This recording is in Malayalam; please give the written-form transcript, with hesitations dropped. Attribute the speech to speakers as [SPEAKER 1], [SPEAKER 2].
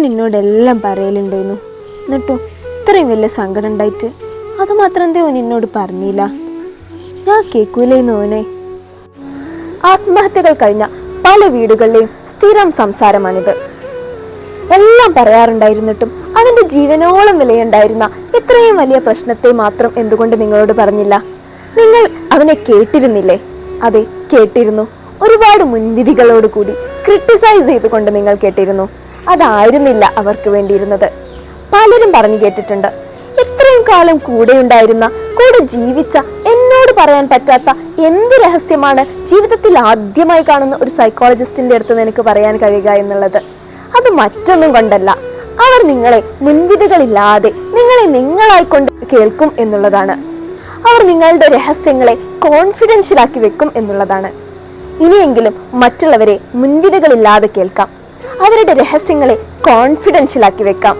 [SPEAKER 1] എന്നോടെല്ലാം പറയലുണ്ടായിരുന്നു. എന്നിട്ടോ ഇത്രയും വലിയ സങ്കടം ഉണ്ടായിട്ട് അതുമാത്രം എന്തേ ഓൻ എന്നോട് പറഞ്ഞില്ല. ഞാൻ കേൾക്കൂലേന്ന് ഓനെ. ആത്മഹത്യകൾ കഴിഞ്ഞ പല വീടുകളിലെയും സ്ഥിരം സംസാരമാണിത്. എല്ലാം പറയാറുണ്ടായിരുന്നിട്ടും അവന്റെ ജീവനോളം വിലയുണ്ടായിരുന്ന ഇത്രയും വലിയ പ്രശ്നത്തെ മാത്രം എന്തുകൊണ്ട് നിങ്ങളോട് പറഞ്ഞില്ല? നിങ്ങൾ അവനെ കേട്ടിരുന്നില്ലേ? അതെ, കേട്ടിരുന്നു. ഒരുപാട് മുൻവിധികളോട് കൂടി ക്രിട്ടിസൈസ് ചെയ്തുകൊണ്ട് നിങ്ങൾ കേട്ടിരുന്നു. അതായിരുന്നില്ല അവർക്ക് വേണ്ടിയിരുന്നത്. പലരും പറഞ്ഞു കേട്ടിട്ടുണ്ട്, ഇത്രയും കാലം കൂടെ ഉണ്ടായിരുന്ന, കൂടെ ജീവിച്ച, എന്നോട് പറയാൻ പറ്റാത്ത എന്ത് രഹസ്യമാണ് ജീവിതത്തിൽ ആദ്യമായി കാണുന്ന ഒരു സൈക്കോളജിസ്റ്റിന്റെ അടുത്ത് നിനക്ക് പറയാൻ കഴിയുക എന്നുള്ളത്. അത് മറ്റൊന്നും കൊണ്ടല്ല, അവർ നിങ്ങളെ മുൻവിധികളില്ലാതെ നിങ്ങളെ നിങ്ങളായിക്കൊണ്ട് കേൾക്കും എന്നുള്ളതാണ്. അവർ നിങ്ങളുടെ രഹസ്യങ്ങളെ കോൺഫിഡൻഷ്യലാക്കി വെക്കും എന്നുള്ളതാണ്. ഇനിയെങ്കിലും മറ്റുള്ളവരെ മുൻവിധികളില്ലാതെ കേൾക്കാം, അവരുടെ രഹസ്യങ്ങളെ കോൺഫിഡൻഷ്യലാക്കി വെക്കാം.